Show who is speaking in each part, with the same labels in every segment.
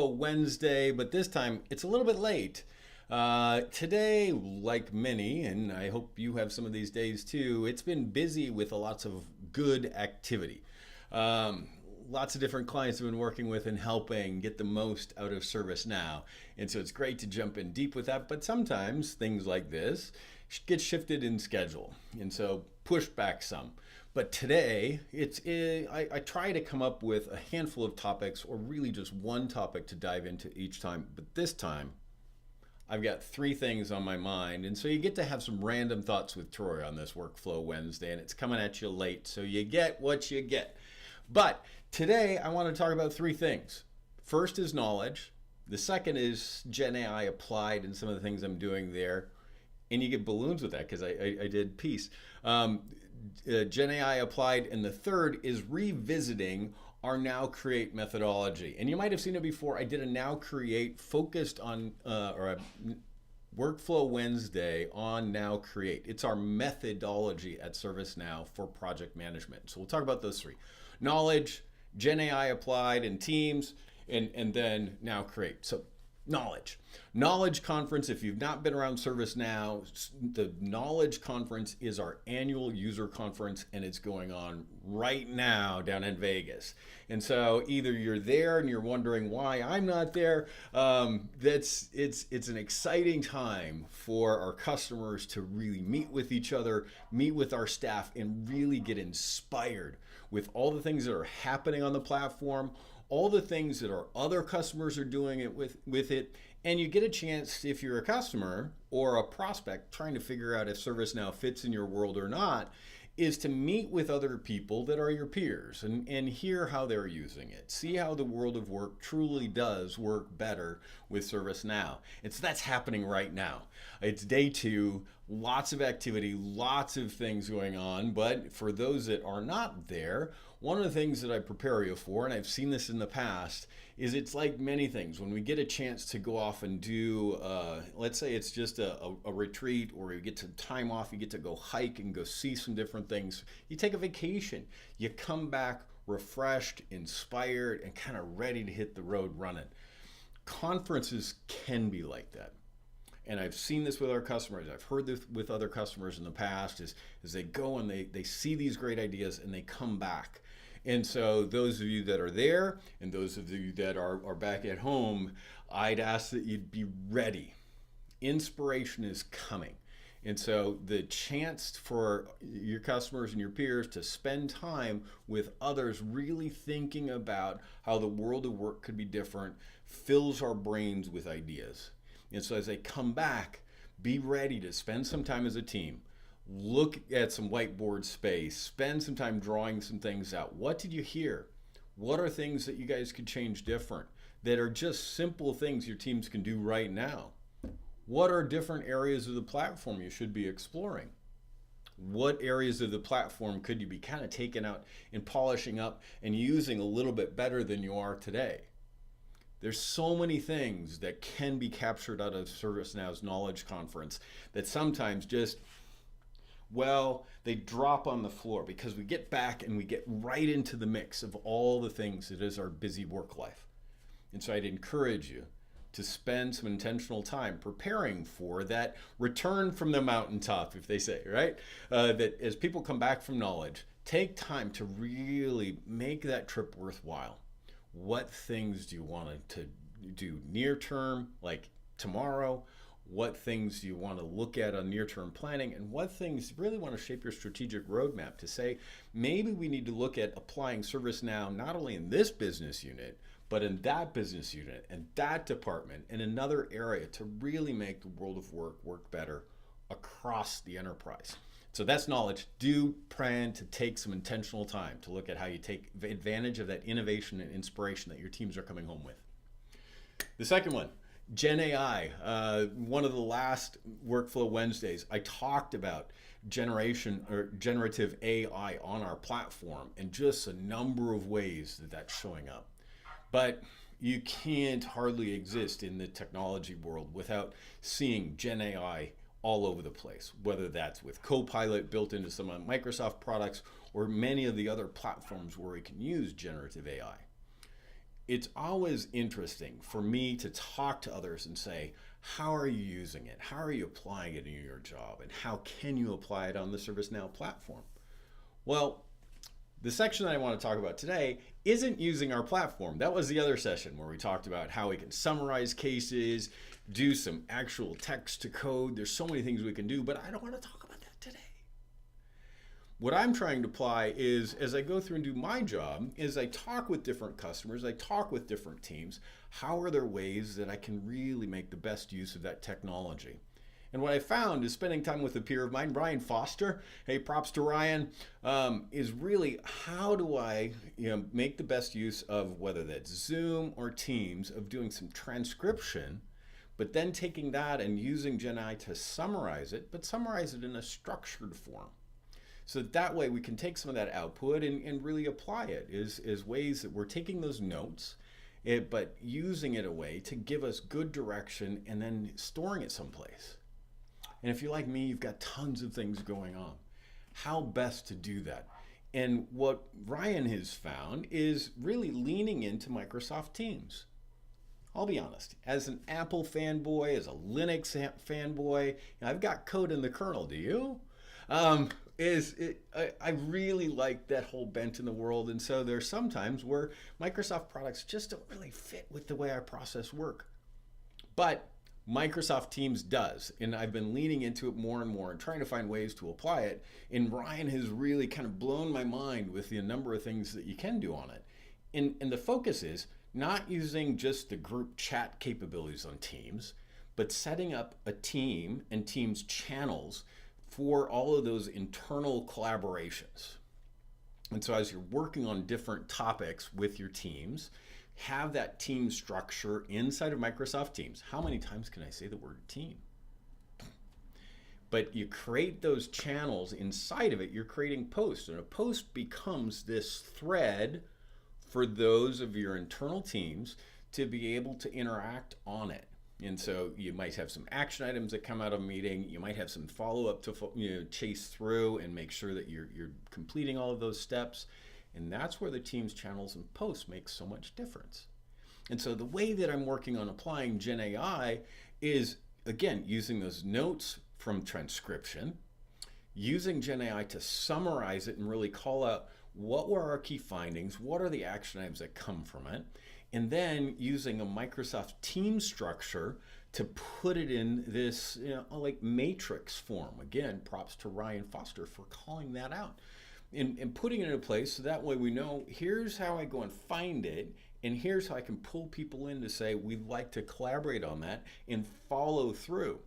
Speaker 1: Workflow Wednesday, but this time it's a little bit late. Today, like many, and I hope you have some of these days too, it's been busy with lots of good activity. Lots of different clients have been working with and helping get the most out of ServiceNow. And so it's great to jump in deep with that, but sometimes things like this get shifted in schedule and so pushed back some. But today, I try to come up with a handful of topics or really just one topic to dive into each time. But this time, I've got three things on my mind. And so you get to have some random thoughts with Troy on this Workflow Wednesday, and it's coming at you late, so you get what you get. But today, I want to talk about three things. First is knowledge. The second is Gen AI applied and some of the things I'm doing there. And you get balloons with that because I did peace. Gen AI applied, and the third is revisiting our Now Create methodology. And you might have seen it before. I did a Now Create focused on, or a Workflow Wednesday on Now Create. It's our methodology at ServiceNow for project management. So we'll talk about those three: knowledge, Gen AI applied, and teams, and then Now Create. So Knowledge Conference, if you've not been around ServiceNow, the Knowledge Conference is our annual user conference, and it's going on right now down in Vegas. And so either you're there and you're wondering why I'm not there, it's an exciting time for our customers to really meet with each other, meet with our staff, and really get inspired with all the things that are happening on the platform, all the things that our other customers are doing it with it, and you get a chance, if you're a customer or a prospect trying to figure out if ServiceNow fits in your world or not, is to meet with other people that are your peers and hear how they're using it. See how the world of work truly does work better with ServiceNow. And so that's happening right now. It's day two, lots of activity, lots of things going on. But for those that are not there, one of the things that I prepare you for, and I've seen this in the past, is it's like many things. When we get a chance to go off and do, let's say it's just a retreat, or you get to time off, you get to go hike and go see some different things. You take a vacation, you come back refreshed, inspired, and kind of ready to hit the road running. Conferences can be like that. And I've seen this with our customers. I've heard this with other customers in the past is they go and they see these great ideas and they come back. And so those of you that are there and those of you that are back at home, I'd ask that you'd be ready. Inspiration is coming. And so the chance for your customers and your peers to spend time with others really thinking about how the world of work could be different fills our brains with ideas. And so as they come back, be ready to spend some time as a team. Look at some whiteboard space. Spend some time drawing some things out. What did you hear? What are things that you guys could change different that are just simple things your teams can do right now? What are different areas of the platform you should be exploring? What areas of the platform could you be kind of taking out and polishing up and using a little bit better than you are today? There's so many things that can be captured out of ServiceNow's Knowledge Conference that sometimes just, well, they drop on the floor because we get back and we get right into the mix of all the things that is our busy work life. And so I'd encourage you to spend some intentional time preparing for that return from the mountaintop, if they say, right? That as people come back from Knowledge, take time to really make that trip worthwhile. What things do you want to do near term, like tomorrow? What things do you want to look at on near-term planning? And what things really want to shape your strategic roadmap to say, maybe we need to look at applying ServiceNow not only in this business unit, but in that business unit and that department and another area to really make the world of work work better across the enterprise. So that's knowledge. Do plan to take some intentional time to look at how you take advantage of that innovation and inspiration that your teams are coming home with. The second one, Gen AI. One of the last Workflow Wednesdays, I talked about generative AI on our platform and just a number of ways that that's showing up. But you can't hardly exist in the technology world without seeing Gen AI all over the place, whether that's with Copilot built into some of Microsoft products or many of the other platforms where we can use generative AI. it's always interesting for me to talk to others and say, how are you using it? How are you applying it in your job? And how can you apply it on the ServiceNow platform? Well, the section that I want to talk about today isn't using our platform. That was the other session where we talked about how we can summarize cases, do some actual text to code. There's so many things we can do, but I don't want to talk about that today. What I'm trying to apply is, as I go through and do my job, is I talk with different customers, I talk with different teams, how are there ways that I can really make the best use of that technology? And what I found is spending time with a peer of mine, Ryan Foster, hey, props to Ryan, is really how do I make the best use of whether that's Zoom or Teams, of doing some transcription, but then taking that and using GenAI to summarize it, but summarize it in a structured form. So that way we can take some of that output and really apply it is ways that we're taking those notes, but using it a way to give us good direction and then storing it someplace. And if you're like me, you've got tons of things going on. How best to do that? And what Ryan has found is really leaning into Microsoft Teams. I'll be honest, as an Apple fanboy, as a Linux fanboy, I've got code in the kernel, do you? I really like that whole bent in the world, and so there's sometimes where Microsoft products just don't really fit with the way I process work. But Microsoft Teams does, and I've been leaning into it more and more and trying to find ways to apply it, and Ryan has really kind of blown my mind with the number of things that you can do on it. And the focus is not using just the group chat capabilities on Teams, but setting up a team and Teams channels for all of those internal collaborations. And so as you're working on different topics with your teams, have that team structure inside of Microsoft Teams. How many times can I say the word team? But you create those channels inside of it, you're creating posts, and a post becomes this thread for those of your internal teams to be able to interact on it. And so you might have some action items that come out of a meeting. You might have some follow-up to chase through and make sure that you're completing all of those steps. And that's where the Teams channels and posts make so much difference. And so the way that I'm working on applying GenAI is, again, using those notes from transcription, using GenAI to summarize it and really call out what were our key findings, what are the action items that come from it, and then using a Microsoft Teams structure to put it in this like matrix form. Again, props to Ryan Foster for calling that out. And putting it in a place so that way we know here's how I go and find it, and here's how I can pull people in to say we'd like to collaborate on that and follow through.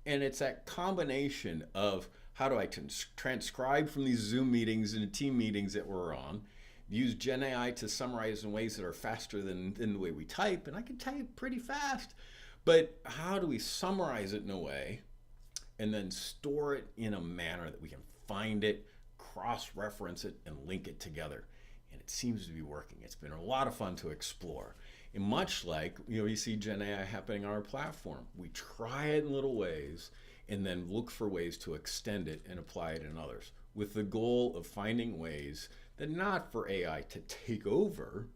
Speaker 1: And it's that combination of how do I transcribe from these Zoom meetings and team meetings that we're on, use GenAI to summarize in ways that are faster than the way we type, and I can type pretty fast, but how do we summarize it in a way and then store it in a manner that we can find it, cross-reference it, and link it together? And it seems to be working. It's been a lot of fun to explore. And much like you see GenAI happening on our platform, we try it in little ways and then look for ways to extend it and apply it in others, with the goal of finding ways that not for AI to take over,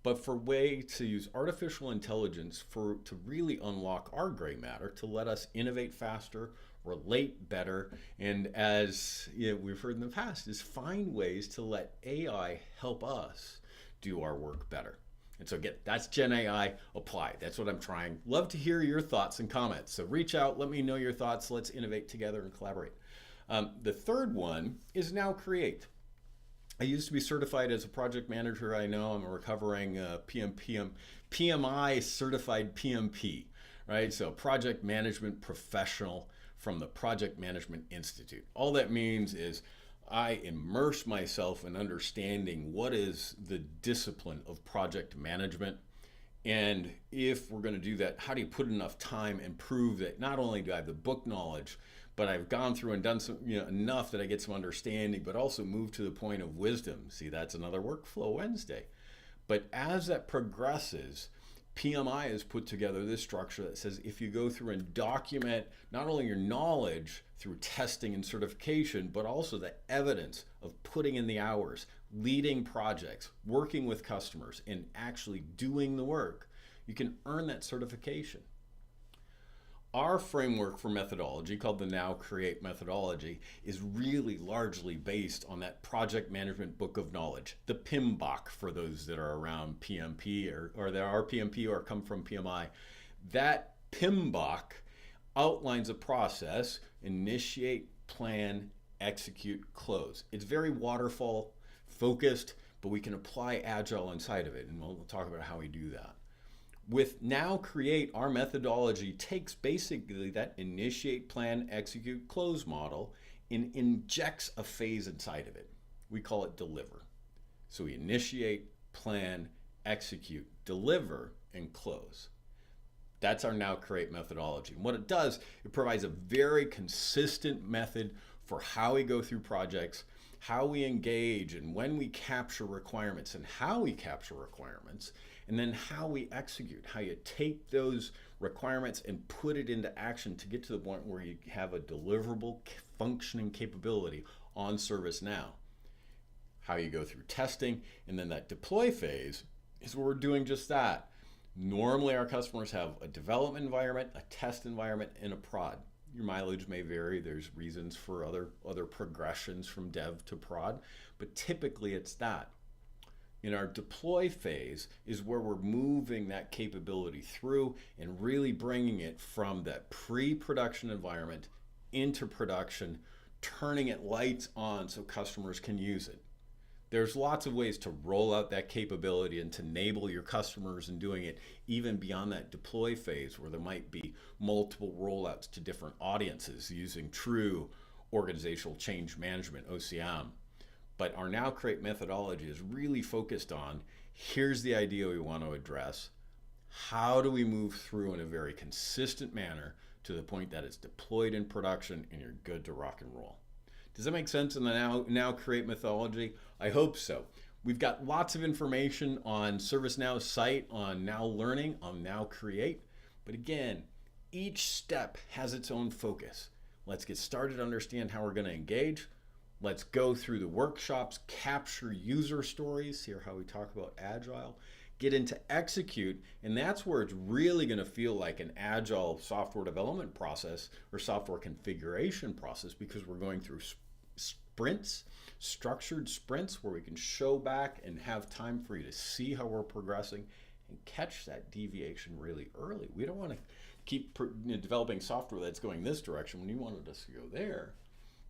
Speaker 1: but for way to use artificial intelligence to really unlock our gray matter, to let us innovate faster, relate better, and as we've heard in the past, is find ways to let AI help us do our work better. And so again, that's GenAI applied. That's what I'm trying. Love to hear your thoughts and comments. So reach out, let me know your thoughts. Let's innovate together and collaborate. The third one is Now Create. I used to be certified as a project manager. I know I'm a recovering PMI certified PMP, right? So project management professional from the Project Management Institute. All that means is I immerse myself in understanding what is the discipline of project management. And if we're going to do that, how do you put enough time and prove that not only do I have the book knowledge, but I've gone through and done some, enough that I get some understanding, but also move to the point of wisdom. See, that's another Workflow Wednesday. But as that progresses, PMI has put together this structure that says if you go through and document not only your knowledge through testing and certification, but also the evidence of putting in the hours, leading projects, working with customers, and actually doing the work, you can earn that certification. Our framework for methodology, called the Now Create methodology, is really largely based on that project management book of knowledge, the PMBOK for those that are around PMP or that are PMP or come from PMI. That PMBOK outlines a process: initiate, plan, execute, close. It's very waterfall focused, but we can apply Agile inside of it, and we'll talk about how we do that. With Now Create, our methodology takes basically that initiate, plan, execute, close model and injects a phase inside of it. We call it deliver. So we initiate, plan, execute, deliver, and close. That's our Now Create methodology. And what it does, it provides a very consistent method for how we go through projects, how we engage, and when we capture requirements, and how we capture requirements, and then how we execute, how you take those requirements and put it into action to get to the point where you have a deliverable functioning capability on ServiceNow. How you go through testing, and then that deploy phase is where we're doing just that. Normally our customers have a development environment, a test environment, and a prod. Your mileage may vary. There's reasons for other progressions from dev to prod, but typically it's that. In our deploy phase is where we're moving that capability through and really bringing it from that pre-production environment into production, turning it lights on so customers can use it. There's lots of ways to roll out that capability and to enable your customers in doing it even beyond that deploy phase, where there might be multiple rollouts to different audiences using true organizational change management, OCM. But our Now Create methodology is really focused on, here's the idea we want to address. How do we move through in a very consistent manner to the point that it's deployed in production and you're good to rock and roll? Does that make sense in the Now Create methodology? I hope so. We've got lots of information on ServiceNow's site, on Now Learning, on Now Create. But again, each step has its own focus. Let's get started to understand how we're going to engage. Let's go through the workshops, capture user stories, hear how we talk about Agile, get into execute, and that's where it's really going to feel like an Agile software development process or software configuration process, because we're going through sprints, structured sprints, where we can show back and have time for you to see how we're progressing and catch that deviation really early. We don't want to keep developing software that's going this direction when you wanted us to go there.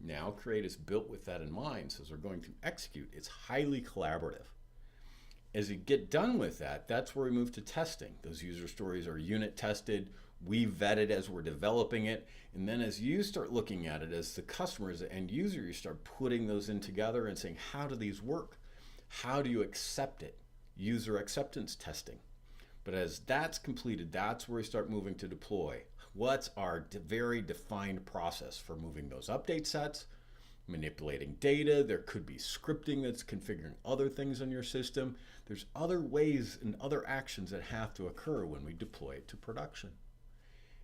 Speaker 1: Now Create is built with that in mind, so as we're going to execute, it's highly collaborative. As you get done with that, that's where we move to testing. Those user stories are unit tested, we vet it as we're developing it, and then as you start looking at it as the customer, as the end user, you start putting those in together and saying, how do these work? How do you accept it? User acceptance testing. But as that's completed, that's where we start moving to deploy. What's our very defined process for moving those update sets, manipulating data? There could be scripting that's configuring other things on your system. There's other ways and other actions that have to occur when we deploy it to production.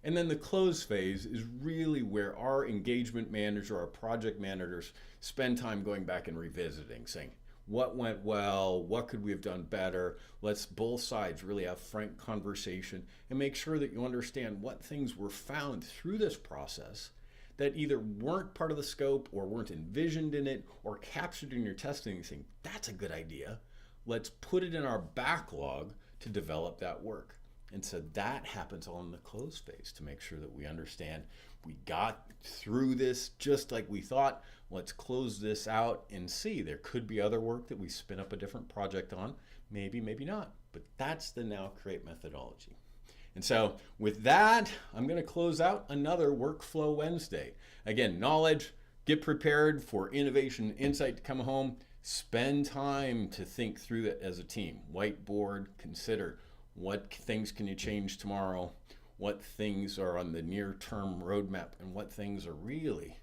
Speaker 1: And then the close phase is really where our engagement manager, our project managers spend time going back and revisiting, saying, what went well? What could we have done better? Let's both sides really have frank conversation and make sure that you understand what things were found through this process that either weren't part of the scope or weren't envisioned in it or captured in your testing. You think, that's a good idea. Let's put it in our backlog to develop that work. And so that happens all in the close phase to make sure that we understand we got through this just like we thought. Let's close this out and see. There could be other work that we spin up a different project on. Maybe, maybe not. But that's the Now Create methodology. And so with that, I'm going to close out another Workflow Wednesday. Again, knowledge, get prepared for innovation, insight to come home. Spend time to think through that as a team. Whiteboard, consider what things can you change tomorrow, what things are on the near-term roadmap, and what things are really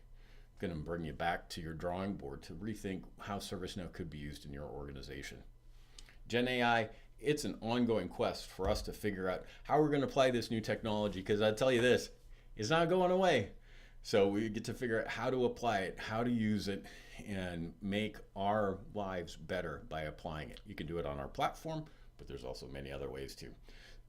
Speaker 1: going to bring you back to your drawing board to rethink how ServiceNow could be used in your organization. Gen AI, it's an ongoing quest for us to figure out how we're going to apply this new technology, because I'll tell you this, it's not going away. So we get to figure out how to apply it, how to use it, and make our lives better by applying it. You can do it on our platform, but there's also many other ways too.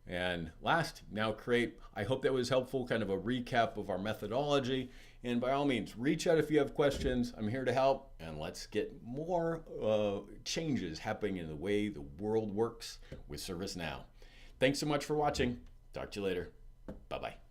Speaker 1: And last, Now Create. I hope that was helpful, kind of a recap of our methodology. And by all means, reach out if you have questions. I'm here to help, and let's get more changes happening in the way the world works with ServiceNow. Thanks so much for watching. Talk to you later. Bye-bye.